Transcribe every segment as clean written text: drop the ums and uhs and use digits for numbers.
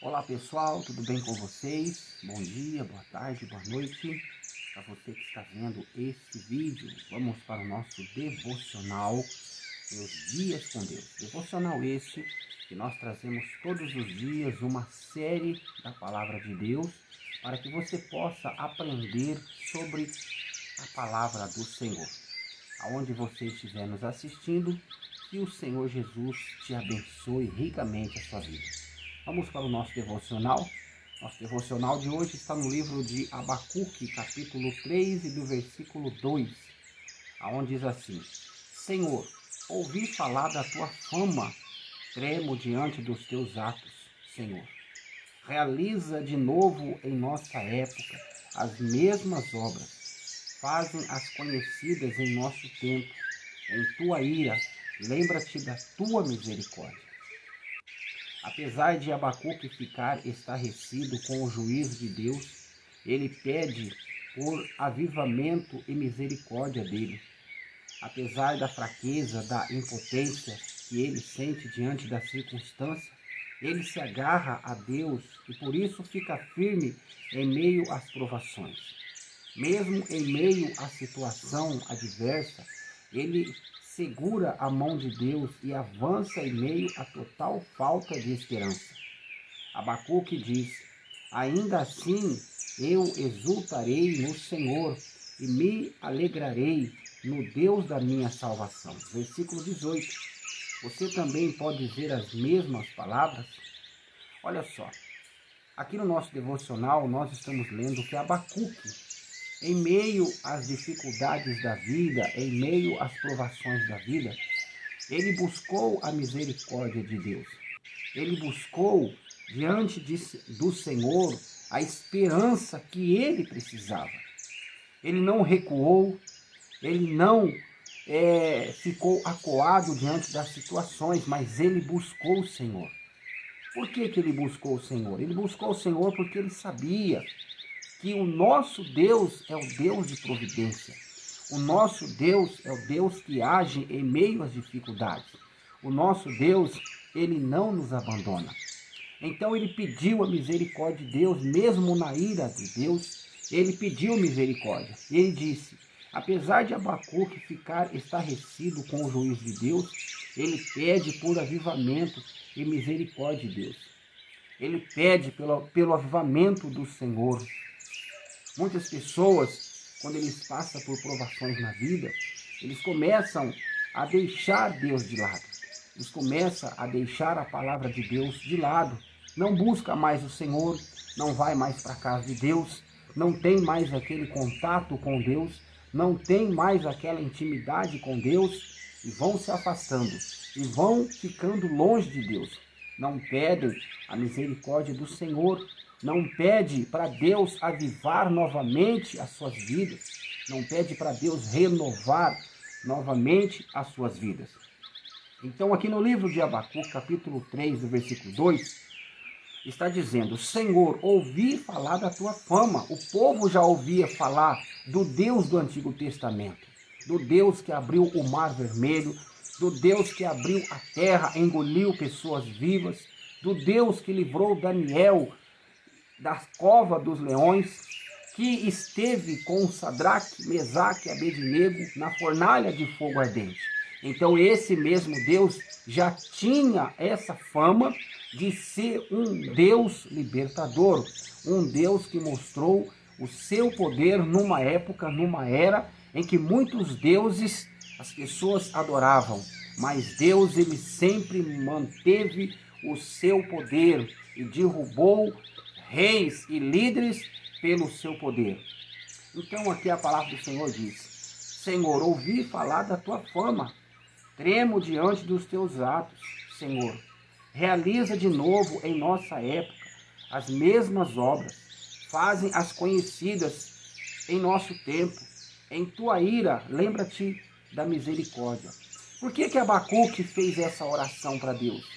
Olá pessoal, tudo bem com vocês? Bom dia, boa tarde, boa noite. Para você que está vendo esse vídeo, vamos para o nosso devocional, Meus Dias com Deus. Devocional esse que nós trazemos todos os dias uma série da Palavra de Deus para que você possa aprender sobre a Palavra do Senhor. Aonde você estiver nos assistindo, que o Senhor Jesus te abençoe ricamente a sua vida. Vamos para o nosso devocional. Nosso devocional de hoje está no livro de Abacuque, capítulo 3 e do versículo 2, aonde diz assim: Senhor, ouvi falar da tua fama, tremo diante dos teus atos, Senhor. Realiza de novo em nossa época as mesmas obras, fazem as conhecidas em nosso tempo. Em tua ira, lembra-te da tua misericórdia. Apesar de Abacuque ficar estarrecido com o juízo de Deus, ele pede por avivamento e misericórdia dele. Apesar da fraqueza, da impotência que ele sente diante da circunstância, ele se agarra a Deus e por isso fica firme em meio às provações. Mesmo em meio à situação adversa, ele segura a mão de Deus e avança em meio à total falta de esperança. Abacuque diz: ainda assim eu exultarei no Senhor e me alegrarei no Deus da minha salvação. Versículo 18. Você também pode dizer as mesmas palavras? Olha só, aqui no nosso devocional nós estamos lendo que Abacuque, em meio às dificuldades da vida, em meio às provações da vida, ele buscou a misericórdia de Deus. Ele buscou diante do Senhor a esperança que ele precisava. Ele não recuou, ele não ficou acuado diante das situações, mas ele buscou o Senhor. Por que ele buscou o Senhor? Ele buscou o Senhor porque ele sabia que o nosso Deus é o Deus de providência. O nosso Deus é o Deus que age em meio às dificuldades. O nosso Deus, ele não nos abandona. Então ele pediu a misericórdia de Deus, mesmo na ira de Deus, ele pediu misericórdia. E ele disse: apesar de Abacuque ficar estarrecido com o juízo de Deus, ele pede por avivamento e misericórdia de Deus. Ele pede pelo avivamento do Senhor. Muitas pessoas, quando eles passam por provações na vida, eles começam a deixar Deus de lado. Eles começam a deixar a palavra de Deus de lado. Não busca mais o Senhor, não vai mais para a casa de Deus, não tem mais aquele contato com Deus, não tem mais aquela intimidade com Deus e vão se afastando e vão ficando longe de Deus. Não pedem a misericórdia do Senhor, não pede para Deus avivar novamente as suas vidas, não pede para Deus renovar novamente as suas vidas. Então aqui no livro de Abacuque, capítulo 3, do versículo 2, está dizendo: Senhor, ouvi falar da tua fama. O povo já ouvia falar do Deus do Antigo Testamento, do Deus que abriu o Mar Vermelho, do Deus que abriu a terra, engoliu pessoas vivas, do Deus que livrou Daniel da cova dos leões, que esteve com Sadraque, Mesaque e Abednego na fornalha de fogo ardente. Então esse mesmo Deus já tinha essa fama de ser um Deus libertador, um Deus que mostrou o seu poder numa época, numa era em que muitos deuses as pessoas adoravam, mas Deus ele sempre manteve o seu poder e derrubou reis e líderes pelo seu poder. Então aqui a palavra do Senhor diz: Senhor, ouvi falar da tua fama, tremo diante dos teus atos, Senhor. Realiza de novo em nossa época as mesmas obras, fazem as conhecidas em nosso tempo. Em tua ira, lembra-te da misericórdia. Por que Abacuque fez essa oração para Deus?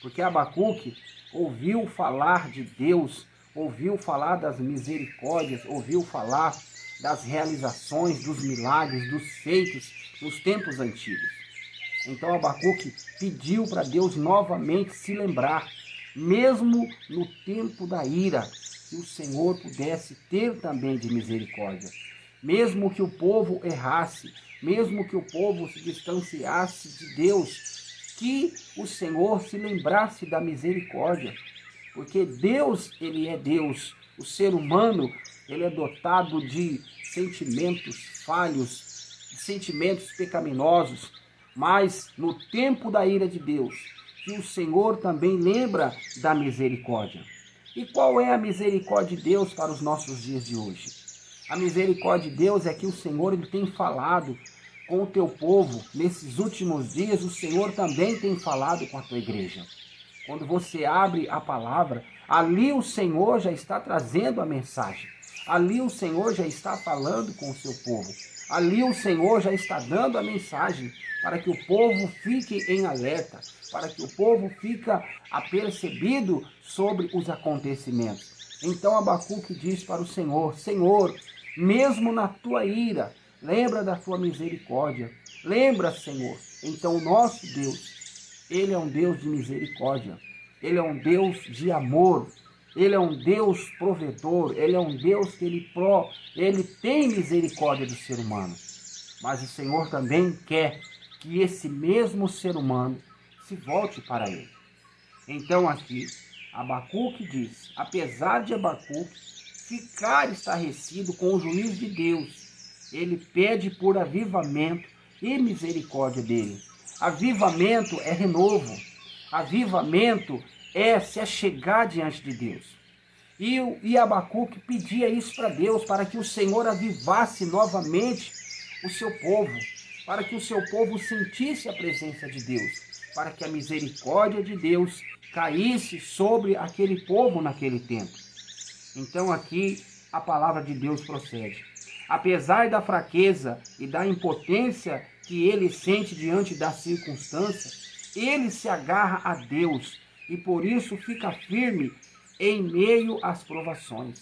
Porque Abacuque ouviu falar de Deus, ouviu falar das misericórdias, ouviu falar das realizações, dos milagres, dos feitos nos tempos antigos. Então Abacuque pediu para Deus novamente se lembrar mesmo no tempo da ira, que o Senhor pudesse ter também de misericórdia. Mesmo que o povo errasse, mesmo que o povo se distanciasse de Deus, que o Senhor se lembrasse da misericórdia. Porque Deus, ele é Deus. O ser humano, ele é dotado de sentimentos falhos, de sentimentos pecaminosos. Mas no tempo da ira de Deus, que o Senhor também lembra da misericórdia. E qual é a misericórdia de Deus para os nossos dias de hoje? A misericórdia de Deus é que o Senhor ele tem falado com o teu povo. Nesses últimos dias, o Senhor também tem falado com a tua igreja. Quando você abre a palavra, ali o Senhor já está trazendo a mensagem. Ali o Senhor já está falando com o seu povo. Ali o Senhor já está dando a mensagem para que o povo fique em alerta, para que o povo fique apercebido sobre os acontecimentos. Então Abacuque diz para o Senhor: Senhor, mesmo na tua ira, lembra da tua misericórdia. Lembra, Senhor. Então o nosso Deus, ele é um Deus de misericórdia. Ele é um Deus de amor. Ele é um Deus provedor. Ele é um Deus que ele tem misericórdia do ser humano. Mas o Senhor também quer que esse mesmo ser humano se volte para ele. Então aqui, Abacuque diz, apesar de Abacuque ficar estarrecido com o juízo de Deus, ele pede por avivamento e misericórdia dele. Avivamento é renovo. Avivamento é se achegar diante de Deus. E Abacuque pedia isso para Deus, para que o Senhor avivasse novamente o seu povo, para que o seu povo sentisse a presença de Deus, para que a misericórdia de Deus caísse sobre aquele povo naquele tempo. Então aqui a palavra de Deus procede. Apesar da fraqueza e da impotência que ele sente diante das circunstâncias, ele se agarra a Deus e por isso fica firme em meio às provações.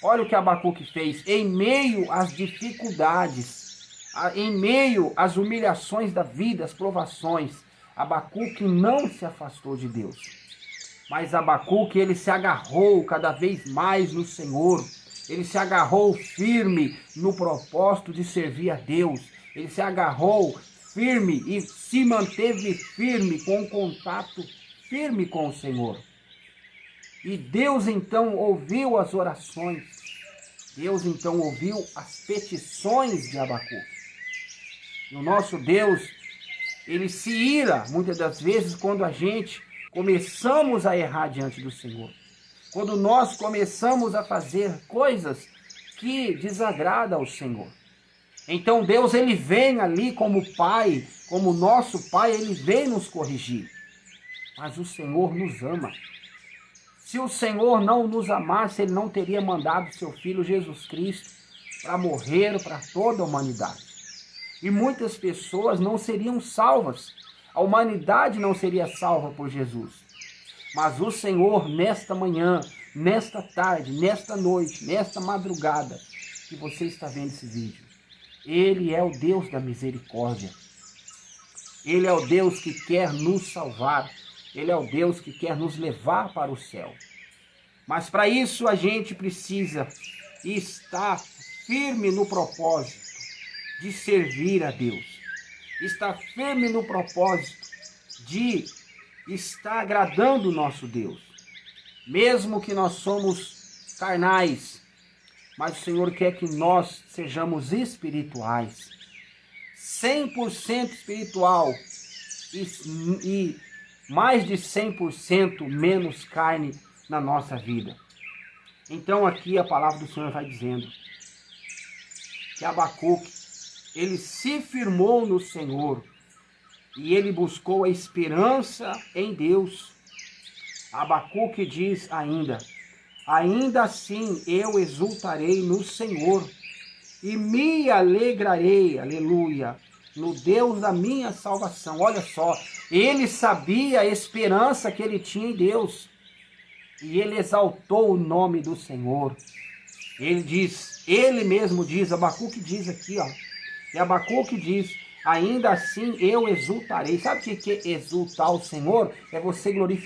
Olha o que Abacuque fez, em meio às dificuldades, em meio às humilhações da vida, às provações, Abacuque não se afastou de Deus. Mas Abacuque, ele se agarrou cada vez mais no Senhor. Ele se agarrou firme no propósito de servir a Deus. Ele se agarrou firme e se manteve firme, com um contato firme com o Senhor. E Deus então ouviu as orações. Deus então ouviu as petições de Abacuque. E o nosso Deus, ele se ira muitas das vezes quando a gente começamos a errar diante do Senhor. Quando nós começamos a fazer coisas que desagradam ao Senhor. Então Deus, ele vem ali como Pai, como nosso Pai, ele vem nos corrigir. Mas o Senhor nos ama. Se o Senhor não nos amasse, ele não teria mandado seu Filho Jesus Cristo para morrer para toda a humanidade. E muitas pessoas não seriam salvas. A humanidade não seria salva por Jesus. Mas o Senhor, nesta manhã, nesta tarde, nesta noite, nesta madrugada, que você está vendo esse vídeo, ele é o Deus da misericórdia. Ele é o Deus que quer nos salvar. Ele é o Deus que quer nos levar para o céu. Mas para isso a gente precisa estar firme no propósito de servir a Deus. Estar firme no propósito de estar agradando o nosso Deus. Mesmo que nós somos carnais, mas o Senhor quer que nós sejamos espirituais. 100% espiritual e mais de 100% menos carne na nossa vida. Então aqui a palavra do Senhor vai dizendo que Abacuque, ele se firmou no Senhor e ele buscou a esperança em Deus. Abacuque diz ainda assim eu exultarei no Senhor e me alegrarei, aleluia, no Deus da minha salvação. Olha só, ele sabia a esperança que ele tinha em Deus. E ele exaltou o nome do Senhor. Ele mesmo diz, Abacuque diz aqui, ó. E Abacuque diz, ainda assim eu exultarei. Sabe o que é exultar o Senhor? É você glorificar.